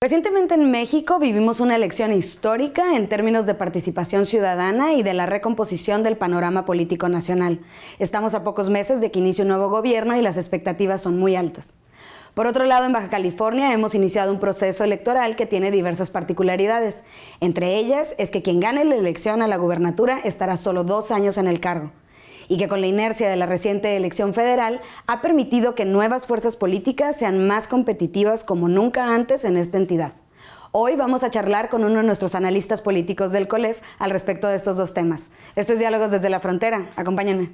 Recientemente en México vivimos una elección histórica en términos de participación ciudadana y de la recomposición del panorama político nacional. Estamos a pocos meses de que inicie un nuevo gobierno y las expectativas son muy altas. Por otro lado, en Baja California hemos iniciado un proceso electoral que tiene diversas particularidades. Entre ellas es que quien gane la elección a la gubernatura estará solo 2 años en el cargo, y que con la inercia de la reciente elección federal ha permitido que nuevas fuerzas políticas sean más competitivas como nunca antes en esta entidad. Hoy vamos a charlar con uno de nuestros analistas políticos del COLEF al respecto de estos dos temas. Esto es Diálogos desde la Frontera. Acompáñenme.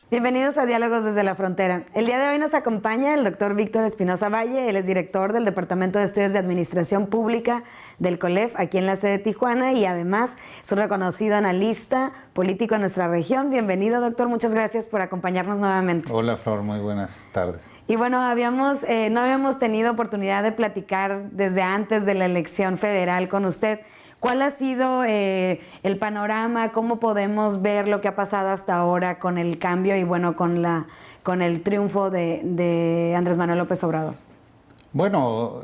Bienvenidos a Diálogos desde la Frontera. El día de hoy nos acompaña el doctor Víctor Espinosa Valle. Él es director del Departamento de Estudios de Administración Pública del COLEF aquí en la sede de Tijuana y además es un reconocido analista político en nuestra región. Bienvenido, doctor. Muchas gracias por acompañarnos nuevamente. Hola, Flor. Muy buenas tardes. Y bueno, no habíamos tenido oportunidad de platicar desde antes de la elección federal con usted. ¿Cuál ha sido el panorama? ¿Cómo podemos ver lo que ha pasado hasta ahora con el cambio y bueno, con el triunfo de Andrés Manuel López Obrador? Bueno,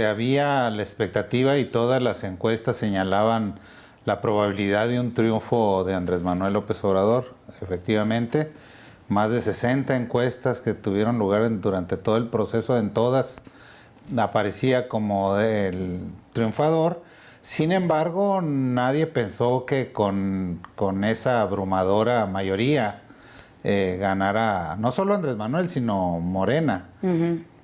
había la expectativa y todas las encuestas señalaban la probabilidad de un triunfo de Andrés Manuel López Obrador. Efectivamente, más de 60 encuestas que tuvieron lugar durante todo el proceso, en todas aparecía como el triunfador. Sin embargo, nadie pensó que con esa abrumadora mayoría ganara no solo Andrés Manuel, sino Morena,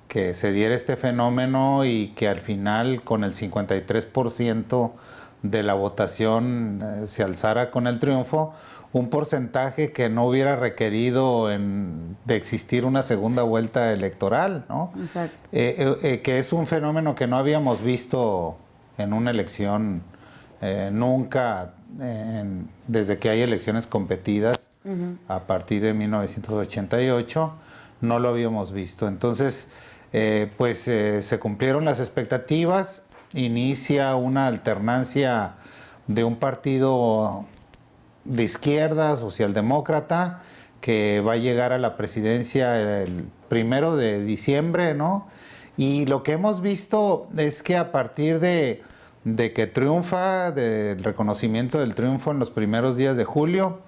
que se diera este fenómeno y que al final con el 53% de la votación se alzara con el triunfo, un porcentaje que no hubiera requerido de existir una segunda vuelta electoral, ¿no? Exacto. Que es un fenómeno que no habíamos visto en una elección nunca, desde que hay elecciones competidas, a partir de 1988, no lo habíamos visto. Entonces, se cumplieron las expectativas, inicia una alternancia de un partido de izquierda, socialdemócrata, que va a llegar a la presidencia el 1 de diciembre, ¿no? Y lo que hemos visto es que a partir de que triunfa, del reconocimiento del triunfo en los primeros días de julio,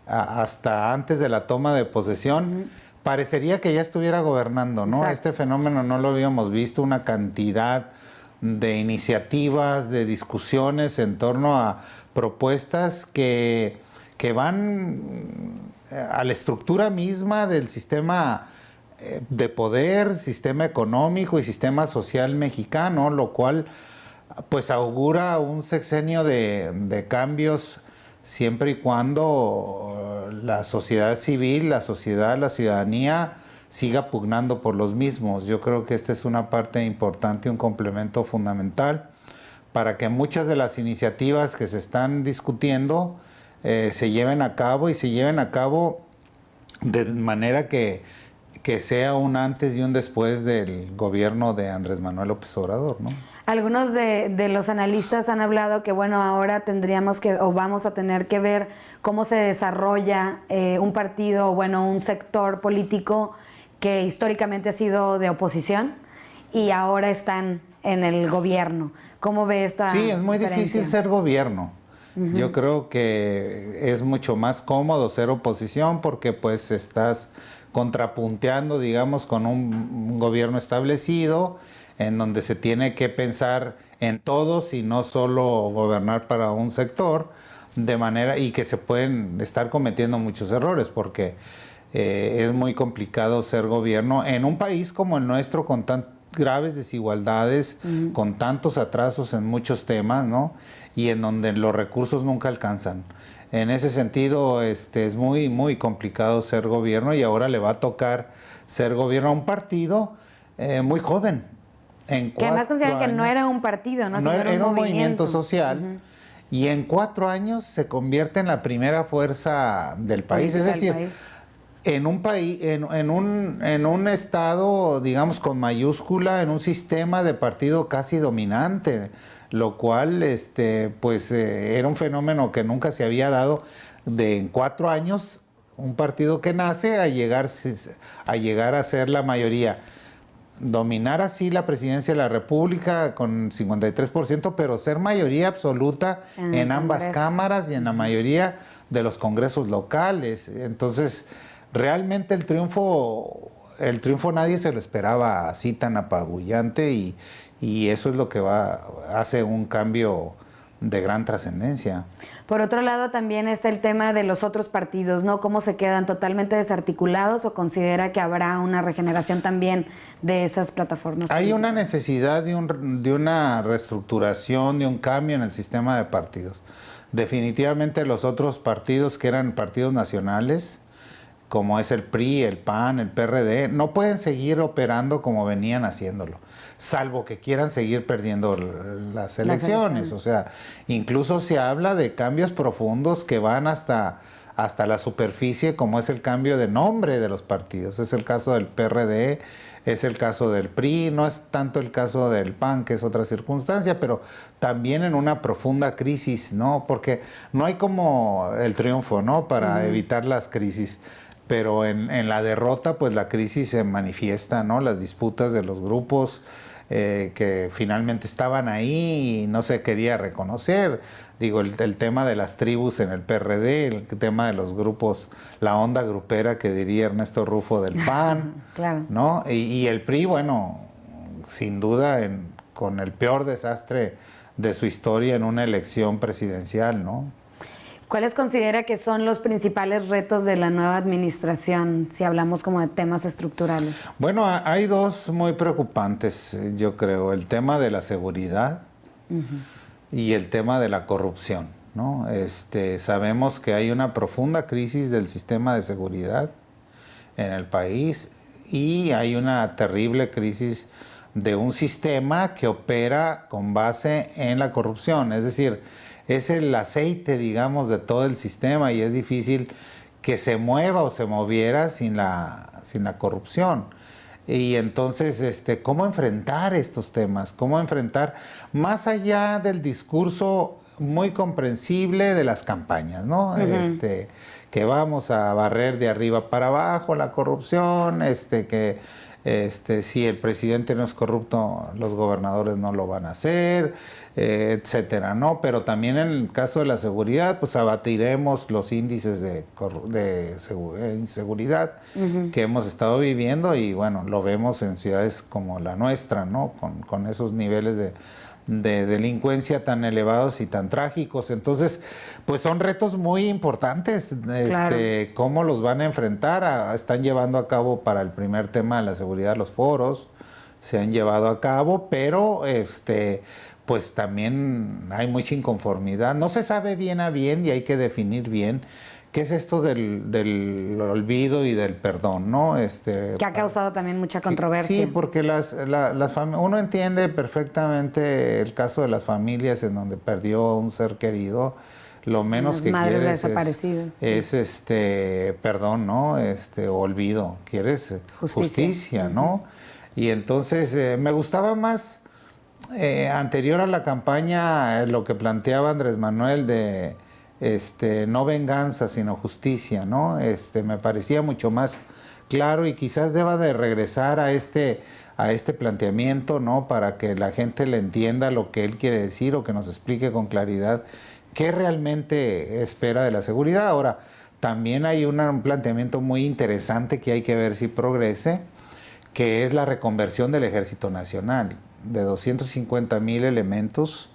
hasta antes de la toma de posesión, parecería que ya estuviera gobernando, ¿no? Exacto. Este fenómeno no lo habíamos visto, una cantidad de iniciativas, de discusiones en torno a propuestas que van a la estructura misma del sistema de poder, sistema económico y sistema social mexicano, lo cual pues augura un sexenio de cambios siempre y cuando la sociedad civil, la ciudadanía siga pugnando por los mismos. Yo creo que esta es una parte importante, un complemento fundamental para que muchas de las iniciativas que se están discutiendo se lleven a cabo y se lleven a cabo de manera que sea un antes y un después del gobierno de Andrés Manuel López Obrador, ¿no? Algunos de los analistas han hablado que bueno, ahora tendríamos que o vamos a tener que ver cómo se desarrolla un partido o bueno, un sector político que históricamente ha sido de oposición y ahora están en el gobierno. ¿Cómo ve esta Sí, es muy diferencia? difícil ser gobierno. Yo creo que es mucho más cómodo ser oposición porque pues estás contrapunteando, digamos, con un gobierno establecido en donde se tiene que pensar en todos y no solo gobernar para un sector, de manera y que se pueden estar cometiendo muchos errores porque es muy complicado ser gobierno en un país como el nuestro con tan graves desigualdades, con tantos atrasos en muchos temas, ¿no? Y en donde los recursos nunca alcanzan. En ese sentido, es muy, muy complicado ser gobierno y ahora le va a tocar ser gobierno a un partido muy joven. Que además consideran que no era un partido, ¿no? Era un movimiento social. Y en 4 años se convierte en la primera fuerza del país. Es decir, en un país, en un estado, digamos, con mayúscula, en un sistema de partido casi dominante, lo cual era un fenómeno que nunca se había dado de en 4 años un partido que nace a llegar a ser la mayoría. Dominar así la presidencia de la República con 53%, pero ser mayoría absoluta en ambas cámaras y en la mayoría de los congresos locales. Entonces, realmente el triunfo nadie se lo esperaba así tan apabullante y eso es lo que hace un cambio de gran trascendencia. Por otro lado, también está el tema de los otros partidos, ¿no? ¿Cómo se quedan totalmente desarticulados o considera que habrá una regeneración también de esas plataformas políticas? Hay una necesidad de una reestructuración, de un cambio en el sistema de partidos. Definitivamente los otros partidos que eran partidos nacionales, como es el PRI, el PAN, el PRD, no pueden seguir operando como venían haciéndolo, salvo que quieran seguir perdiendo las elecciones. O sea, incluso se habla de cambios profundos que van hasta la superficie, como es el cambio de nombre de los partidos. Es el caso del PRD, es el caso del PRI, no es tanto el caso del PAN, que es otra circunstancia, pero también en una profunda crisis, ¿no? Porque no hay como el triunfo, ¿no? Para evitar las crisis. Pero en la derrota, pues la crisis se manifiesta, ¿no? Las disputas de los grupos que finalmente estaban ahí y no se quería reconocer. Digo, el tema de las tribus en el PRD, el tema de los grupos, la onda grupera que diría Ernesto Rufo del PAN, claro, ¿no? Y el PRI, bueno, sin duda, con el peor desastre de su historia en una elección presidencial, ¿no? ¿Cuáles considera que son los principales retos de la nueva administración, si hablamos como de temas estructurales? Bueno, hay dos muy preocupantes, yo creo. El tema de la seguridad y el tema de la corrupción, ¿no? Sabemos que hay una profunda crisis del sistema de seguridad en el país y hay una terrible crisis de un sistema que opera con base en la corrupción. Es decir, es el aceite, digamos, de todo el sistema y es difícil que se mueva o se moviera sin la corrupción. Y entonces, ¿cómo enfrentar estos temas? ¿Cómo enfrentar más allá del discurso muy comprensible de las campañas, ¿no? Que vamos a barrer de arriba para abajo la corrupción, que si el presidente no es corrupto, los gobernadores no lo van a hacer, etcétera, ¿no? Pero también en el caso de la seguridad, pues abatiremos los índices de inseguridad que hemos estado viviendo y bueno, lo vemos en ciudades como la nuestra, ¿no? Con esos niveles de delincuencia tan elevados y tan trágicos. Entonces, pues son retos muy importantes. Claro. ¿Cómo los van a enfrentar? Están llevando a cabo para el primer tema de la seguridad los foros, se han llevado a cabo, pero pues también hay mucha inconformidad. No se sabe bien a bien y hay que definir bien qué es esto del olvido y del perdón, ¿no? Que ha causado también mucha controversia. Sí, porque uno entiende perfectamente el caso de las familias en donde perdió un ser querido. Lo menos que quieres es perdón, ¿no? Olvido. Quieres justicia, ¿no? Y entonces me gustaba más anterior a la campaña lo que planteaba Andrés Manuel de no venganza, sino justicia, ¿no? Me parecía mucho más claro y quizás deba de regresar a este planteamiento, ¿no? Para que la gente le entienda lo que él quiere decir o que nos explique con claridad qué realmente espera de la seguridad. Ahora, también hay un planteamiento muy interesante que hay que ver si progrese, que es la reconversión del Ejército Nacional, de 250,000 elementos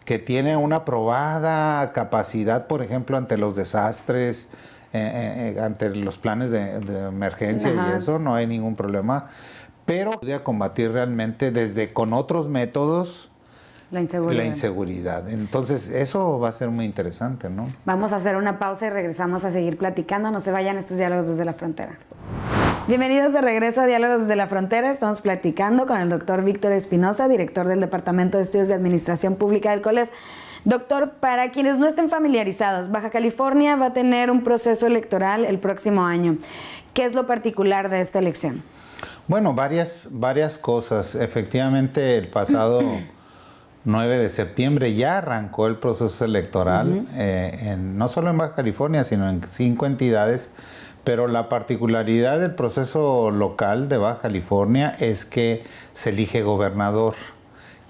que tiene una probada capacidad, por ejemplo, ante los desastres, ante los planes de emergencia. Ajá. Y eso, no hay ningún problema, pero podría combatir realmente con otros métodos la inseguridad. Entonces, eso va a ser muy interesante, ¿no? Vamos a hacer una pausa y regresamos a seguir platicando. No se vayan, estos Diálogos desde la Frontera. Bienvenidos de regreso a Diálogos desde la Frontera. Estamos platicando con el doctor Víctor Espinosa, director del Departamento de Estudios de Administración Pública del COLEF. Doctor, para quienes no estén familiarizados, Baja California va a tener un proceso electoral el próximo año. ¿Qué es lo particular de esta elección? Bueno, varias cosas. Efectivamente, el pasado 9 de septiembre ya arrancó el proceso electoral, no solo en Baja California, sino en 5 entidades Pero la particularidad del proceso local de Baja California es que se elige gobernador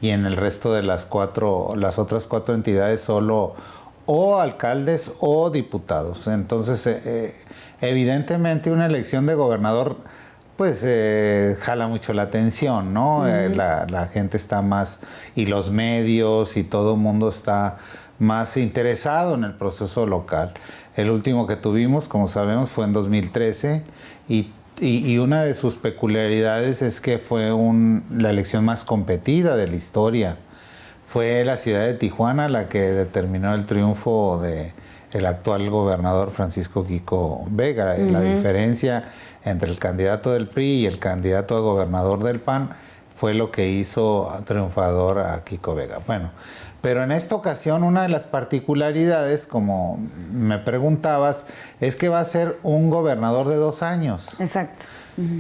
y en el resto de las otras cuatro entidades solo o alcaldes o diputados. Entonces, evidentemente una elección de gobernador pues jala mucho la atención, ¿no? La gente está más, y los medios y todo el mundo está más interesado en el proceso local. El último que tuvimos, como sabemos, fue en 2013 y una de sus peculiaridades es que fue la elección más competida de la historia. Fue la ciudad de Tijuana la que determinó el triunfo del actual gobernador Francisco Quico Vega. La diferencia entre el candidato del PRI y el candidato a gobernador del PAN fue lo que hizo triunfador a Quico Vega. Bueno, pero en esta ocasión una de las particularidades, como me preguntabas, es que va a ser un gobernador de 2 años. Exacto.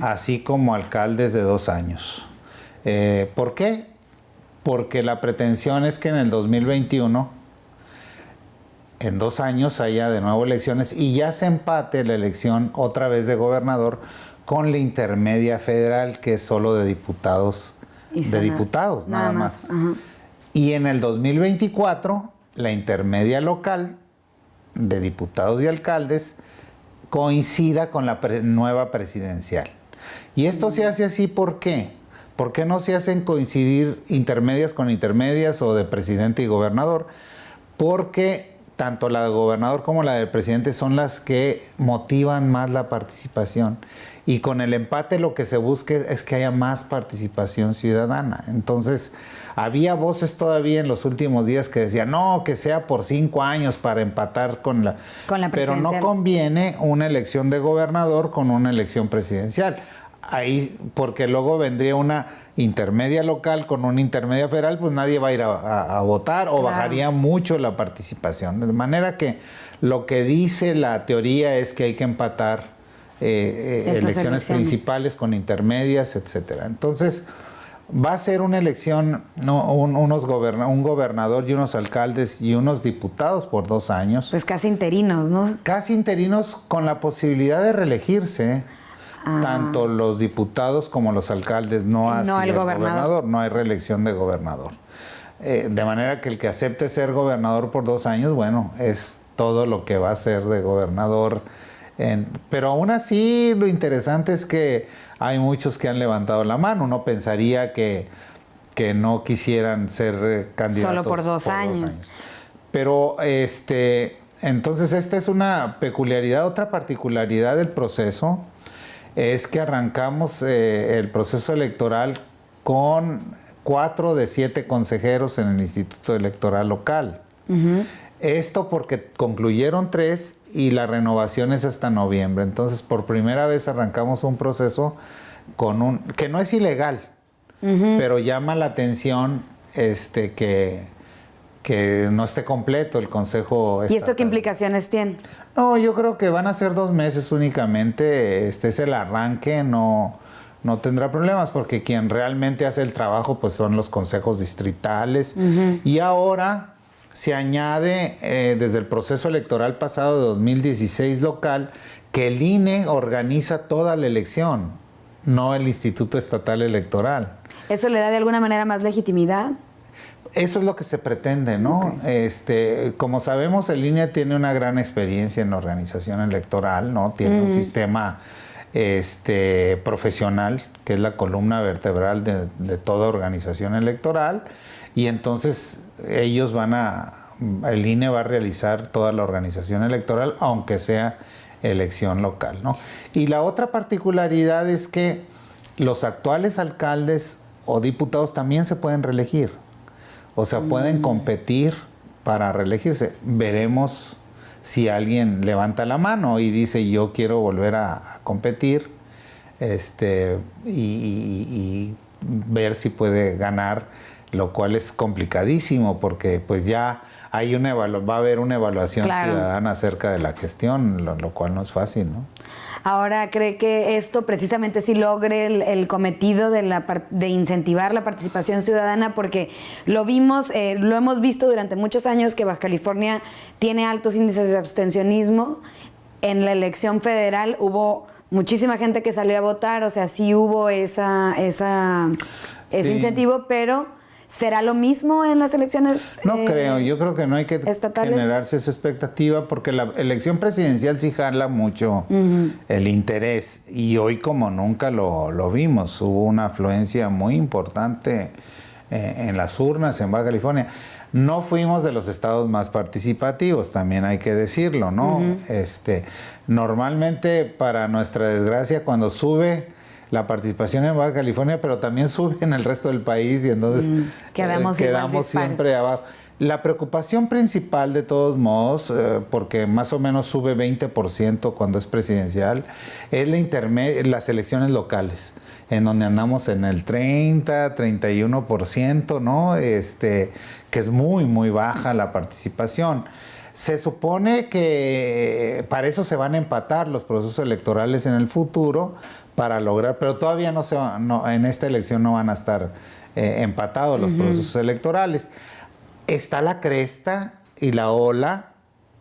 Así como alcaldes de 2 años. ¿Por qué? Porque la pretensión es que en el 2021, en 2 años, haya de nuevo elecciones y ya se empate la elección otra vez de gobernador con la intermedia federal, que es solo de diputados, nada más. Ajá. Y en el 2024, la intermedia local de diputados y alcaldes coincida con la nueva presidencial. Y esto se hace así, ¿por qué? ¿Por qué no se hacen coincidir intermedias con intermedias o de presidente y gobernador? Porque tanto la de gobernador como la del presidente son las que motivan más la participación. Y con el empate lo que se busca es que haya más participación ciudadana. Entonces, había voces todavía en los últimos días que decían, no, que sea por 5 años para empatar con la pero no conviene una elección de gobernador con una elección presidencial. Ahí, porque luego vendría una intermedia local con una intermedia federal, pues nadie va a ir a votar o bajaría mucho la participación. De manera que lo que dice la teoría es que hay que empatar elecciones principales con intermedias, etcétera. Entonces, va a ser una elección, un gobernador y unos alcaldes y unos diputados por 2 años. Pues casi interinos, ¿no? Casi interinos con la posibilidad de reelegirse. Tanto los diputados como los alcaldes, no así el gobernador, no hay reelección de gobernador. De manera que el que acepte ser gobernador por 2 años, bueno, es todo lo que va a ser de gobernador. Pero aún así, lo interesante es que hay muchos que han levantado la mano. Uno pensaría que no quisieran ser candidatos solo por 2 años. Pero entonces esta es una peculiaridad. Otra particularidad del proceso es que arrancamos el proceso electoral con 4 de 7 consejeros en el Instituto Electoral Local. Esto porque concluyeron 3 y la renovación es hasta noviembre. Entonces, por primera vez arrancamos un proceso con que no es ilegal, pero llama la atención que no esté completo el Consejo Estatal. ¿Y esto qué implicaciones tiene? No, yo creo que van a ser 2 meses únicamente. Es el arranque, no tendrá problemas, porque quien realmente hace el trabajo pues son los consejos distritales. Y ahora se añade desde el proceso electoral pasado de 2016 local que el INE organiza toda la elección, no el Instituto Estatal Electoral. ¿Eso le da de alguna manera más legitimidad? Eso es lo que se pretende, ¿no? Okay. Como sabemos, el INE tiene una gran experiencia en organización electoral, ¿no? Tiene un sistema profesional, que es la columna vertebral de toda organización electoral, y entonces ellos el INE va a realizar toda la organización electoral, aunque sea elección local, ¿no? Y la otra particularidad es que los actuales alcaldes o diputados también se pueden reelegir. O sea, pueden competir para reelegirse. Veremos si alguien levanta la mano y dice yo quiero volver a competir y ver si puede ganar, lo cual es complicadísimo porque pues ya va a haber una evaluación ciudadana acerca de la gestión, lo cual no es fácil, ¿no? Ahora, ¿cree que esto precisamente sí logre el cometido de incentivar la participación ciudadana? Porque lo hemos visto durante muchos años que Baja California tiene altos índices de abstencionismo. en la elección federal hubo muchísima gente que salió a votar, o sea, sí hubo ese incentivo, pero ¿será lo mismo en las elecciones No creo, yo creo que no hay que estatales? generarse esa expectativa porque la elección presidencial sí jala mucho el interés y hoy como nunca lo vimos, hubo una afluencia muy importante en las urnas en Baja California. No fuimos de los estados más participativos, también hay que decirlo, ¿no? Normalmente, para nuestra desgracia, cuando sube la participación en Baja California, pero también sube en el resto del país y entonces quedamos siempre abajo. La preocupación principal, de todos modos, porque más o menos sube 20% cuando es presidencial, es las elecciones locales, en donde andamos en el 31%, ¿no? Que es muy, muy baja la participación. Se supone que para eso se van a empatar los procesos electorales en el futuro, para lograr, pero todavía en esta elección no van a estar empatados los procesos electorales. Está la cresta y la ola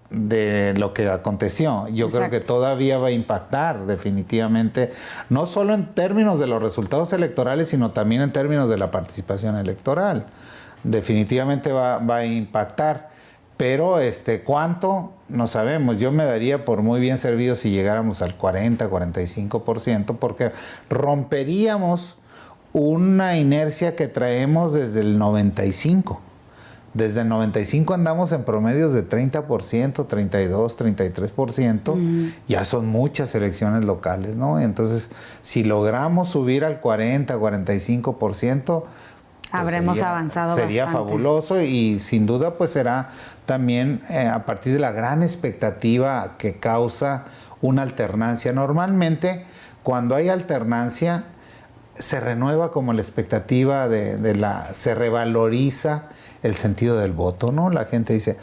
de lo que aconteció. Yo creo que todavía va a impactar definitivamente, no solo en términos de los resultados electorales, sino también en términos de la participación electoral. Definitivamente va a impactar, pero ¿cuánto? No sabemos. Yo me daría por muy bien servido si llegáramos al 40, 45%, porque romperíamos una inercia que traemos desde el 95. Desde el 95 andamos en promedios de 30%, 32, 33%. Ya son muchas elecciones locales, ¿no? Entonces, si logramos subir al 40, 45%, habremos avanzado bastante. Sería fabuloso y sin duda pues será también a partir de la gran expectativa que causa una alternancia. Normalmente cuando hay alternancia se renueva como la expectativa se revaloriza el sentido del voto, ¿no? La gente dice,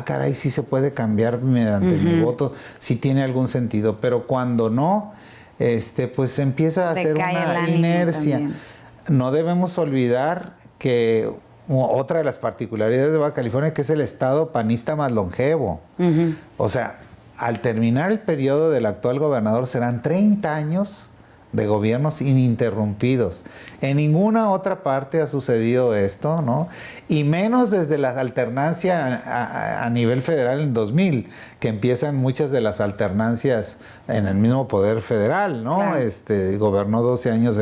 caray, sí se puede cambiar mediante mi voto, sí tiene algún sentido, pero cuando no, pues empieza a hacer una inercia. También. No debemos olvidar que otra de las particularidades de Baja California, que es el estado panista más longevo. O sea, al terminar el periodo del actual gobernador serán 30 años de gobiernos ininterrumpidos. En ninguna otra parte ha sucedido esto, ¿no? Y menos desde la alternancia a nivel federal en 2000, que empiezan muchas de las alternancias en el mismo poder federal, ¿no? Claro. Gobernó 12 años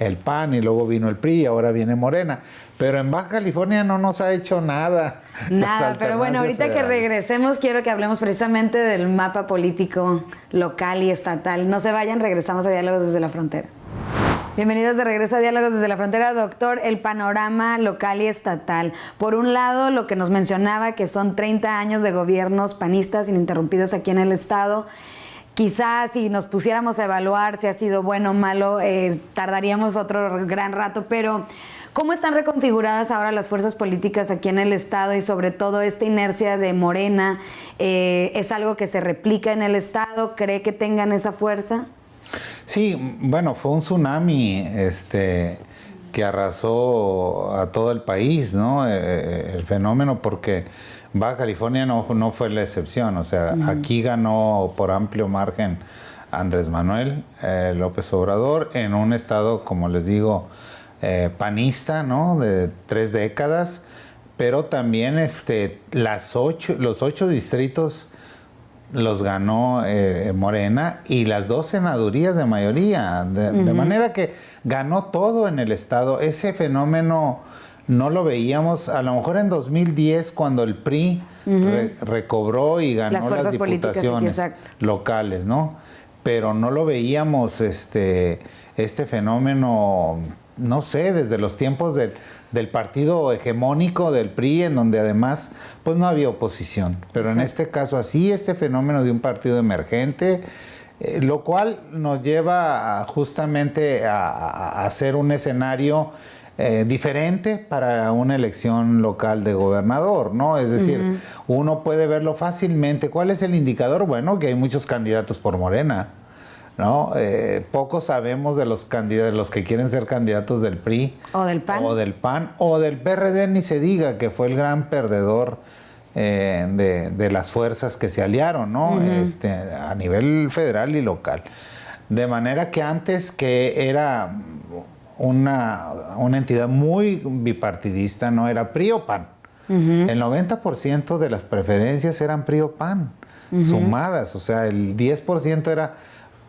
el PAN y luego vino el PRI y ahora viene Morena. Pero en Baja California no nos ha hecho nada. Nada, pero bueno, ahorita federales. Que regresemos, quiero que hablemos precisamente del mapa político local y estatal. No se vayan, regresamos a Diálogos desde la Frontera. Bienvenidos de regreso a Diálogos desde la Frontera, doctor. El panorama local y estatal. Por un lado, lo que nos mencionaba, que son 30 años de gobiernos panistas ininterrumpidos aquí en el estado. Quizás si nos pusiéramos a evaluar si ha sido bueno o malo, tardaríamos otro gran rato, pero ¿cómo están reconfiguradas ahora las fuerzas políticas aquí en el estado y sobre todo esta inercia de Morena? ¿Es algo que se replica en el estado? ¿Cree que tengan esa fuerza? Sí, bueno, fue un tsunami que arrasó a todo el país, ¿no? El fenómeno, porque Baja California no fue la excepción. O sea, aquí ganó por amplio margen Andrés Manuel López Obrador en un estado, como les digo, panista, ¿no? De 3 décadas, pero también los 8 distritos los ganó Morena y las 2 senadurías de mayoría, de manera que ganó todo en el estado. Ese fenómeno no lo veíamos, a lo mejor en 2010, cuando el PRI recobró y ganó las diputaciones locales, ¿no? Pero no lo veíamos este fenómeno, no sé, desde los tiempos del partido hegemónico del PRI, en donde además pues no había oposición. Pero en este caso así, este fenómeno de un partido emergente, lo cual nos lleva justamente a hacer un escenario diferente para una elección local de gobernador, ¿no? Es decir, uno puede verlo fácilmente. ¿Cuál es el indicador? Bueno, que hay muchos candidatos por Morena, ¿no? Poco sabemos de los candidatos, los que quieren ser candidatos del PRI o del PAN o del PRD, ni se diga, que fue el gran perdedor de las fuerzas que se aliaron, ¿no? A nivel federal y local. De manera que antes, que era una entidad muy bipartidista, no era PRI o PAN. El 90% de las preferencias eran PRI o PAN, sumadas, o sea, el 10% era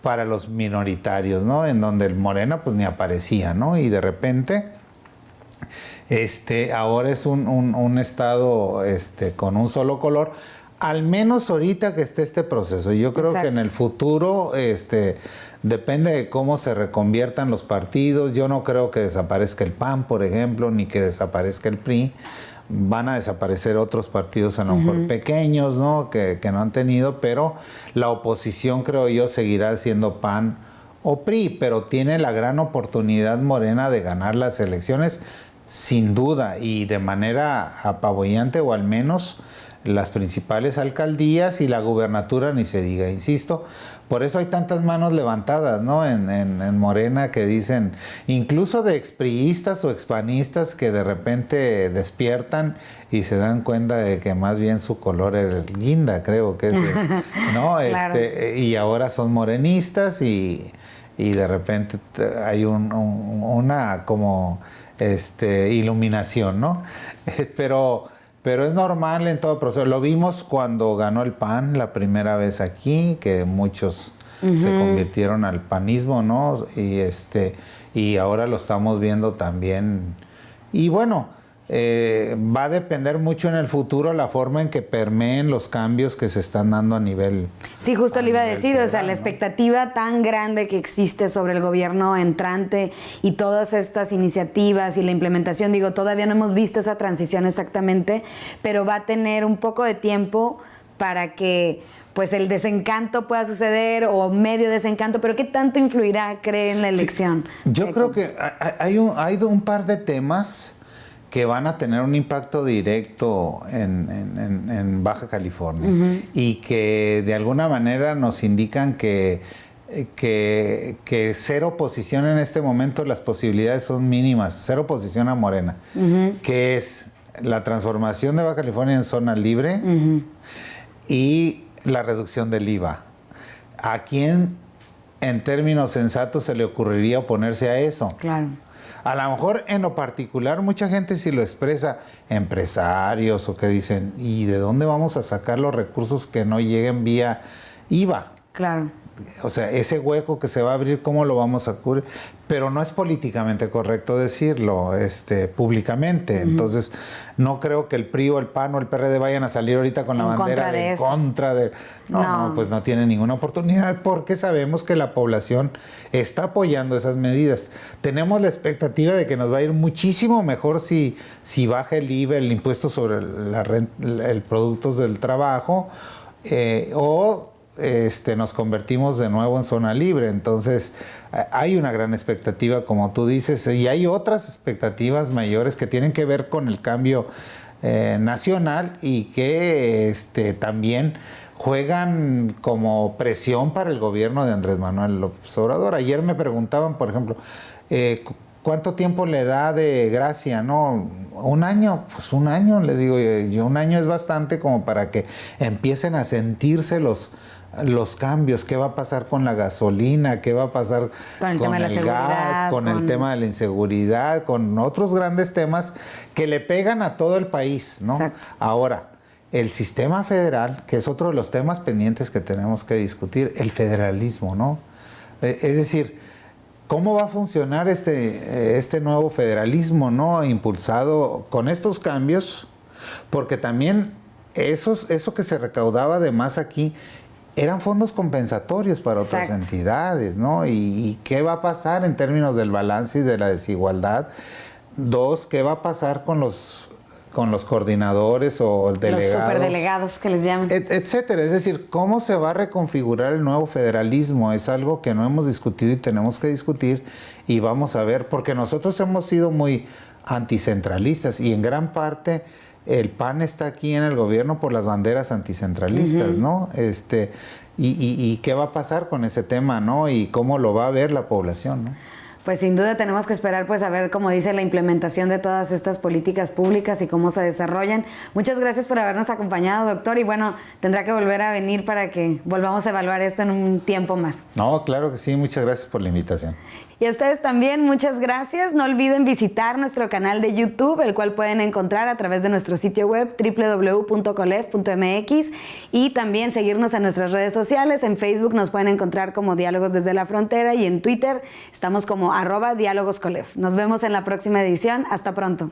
para los minoritarios, ¿no? En donde el Morena pues ni aparecía, ¿no? Y de repente, ahora es un estado con un solo color, al menos ahorita que esté este proceso. Yo creo que en el futuro depende de cómo se reconviertan los partidos. Yo no creo que desaparezca el PAN, por ejemplo, ni que desaparezca el PRI. Van a desaparecer otros partidos a lo mejor pequeños, ¿no? Que no han tenido, pero la oposición, creo yo, seguirá siendo PAN o PRI, pero tiene la gran oportunidad Morena de ganar las elecciones, sin duda, y de manera apabullante, o al menos las principales alcaldías, y la gubernatura ni se diga, insisto. Por eso hay tantas manos levantadas, ¿no? En Morena, que dicen, incluso de expriistas o expanistas, que de repente despiertan y se dan cuenta de que más bien su color era el guinda, creo que es, ¿no? Claro. Y ahora son morenistas, y de repente hay una como iluminación, ¿no? Pero es normal en todo proceso. Lo vimos cuando ganó el PAN la primera vez aquí, que muchos se convirtieron al panismo, ¿no? Y ahora lo estamos viendo también. Y bueno, va a depender mucho en el futuro la forma en que permeen los cambios que se están dando a nivel. Sí, justo le iba a decir, federal, o sea, la expectativa tan grande que existe sobre el gobierno entrante y todas estas iniciativas y la implementación, digo, todavía no hemos visto esa transición exactamente, pero va a tener un poco de tiempo para que pues el desencanto pueda suceder, o medio desencanto, pero ¿qué tanto influirá, cree, en la elección? Yo creo que hay un par de temas que van a tener un impacto directo en Baja California, y que de alguna manera nos indican que ser oposición en este momento, las posibilidades son mínimas, ser oposición a Morena, que es la transformación de Baja California en zona libre y la reducción del IVA. ¿A quién, en términos sensatos, se le ocurriría oponerse a eso? Claro. A lo mejor en lo particular mucha gente sí lo expresa, empresarios, o que dicen, ¿y de dónde vamos a sacar los recursos que no lleguen vía IVA? Claro. O sea, ese hueco que se va a abrir, ¿cómo lo vamos a cubrir? Pero no es políticamente correcto decirlo públicamente. Entonces, no creo que el PRI o el PAN o el PRD vayan a salir ahorita con la bandera en contra de... No, pues no tienen ninguna oportunidad, porque sabemos que la población está apoyando esas medidas. Tenemos la expectativa de que nos va a ir muchísimo mejor si baja el IVA, el impuesto sobre el productos del trabajo, nos convertimos de nuevo en zona libre. Entonces hay una gran expectativa, como tú dices, y hay otras expectativas mayores que tienen que ver con el cambio nacional, y que también juegan como presión para el gobierno de Andrés Manuel López Obrador. Ayer me preguntaban, por ejemplo, ¿cuánto tiempo le da de gracia? ¿No? ¿Un año? Pues un año, le digo yo. Un año es bastante como para que empiecen a sentirse los cambios. ¿Qué va a pasar con la gasolina? ¿Qué va a pasar con el gas? Con el tema de la inseguridad, con otros grandes temas que le pegan a todo el país, ¿no? Exacto. Ahora, el sistema federal, que es otro de los temas pendientes que tenemos que discutir, el federalismo, ¿no? Es decir, ¿cómo va a funcionar este nuevo federalismo, ¿no? Impulsado con estos cambios, porque también eso que se recaudaba de más aquí eran fondos compensatorios para otras entidades, ¿no? ¿Y qué va a pasar en términos del balance y de la desigualdad? Dos, ¿qué va a pasar con los coordinadores o delegados? Los superdelegados que les llaman. Etcétera. Es decir, ¿cómo se va a reconfigurar el nuevo federalismo? Es algo que no hemos discutido y tenemos que discutir, y vamos a ver, porque nosotros hemos sido muy anticentralistas, y en gran parte el PAN está aquí en el gobierno por las banderas anticentralistas, ¿no? ¿Y qué va a pasar con ese tema, ¿no? Y cómo lo va a ver la población, ¿no? Pues sin duda tenemos que esperar pues a ver, como dice, la implementación de todas estas políticas públicas y cómo se desarrollan. Muchas gracias por habernos acompañado, doctor, y bueno, tendrá que volver a venir para que volvamos a evaluar esto en un tiempo más. No, claro que sí, muchas gracias por la invitación. Y a ustedes también, muchas gracias. No olviden visitar nuestro canal de YouTube, el cual pueden encontrar a través de nuestro sitio web www.colef.mx, y también seguirnos en nuestras redes sociales. En Facebook nos pueden encontrar como Diálogos desde la Frontera y en Twitter estamos como @diálogoscolef. Nos vemos en la próxima edición. Hasta pronto.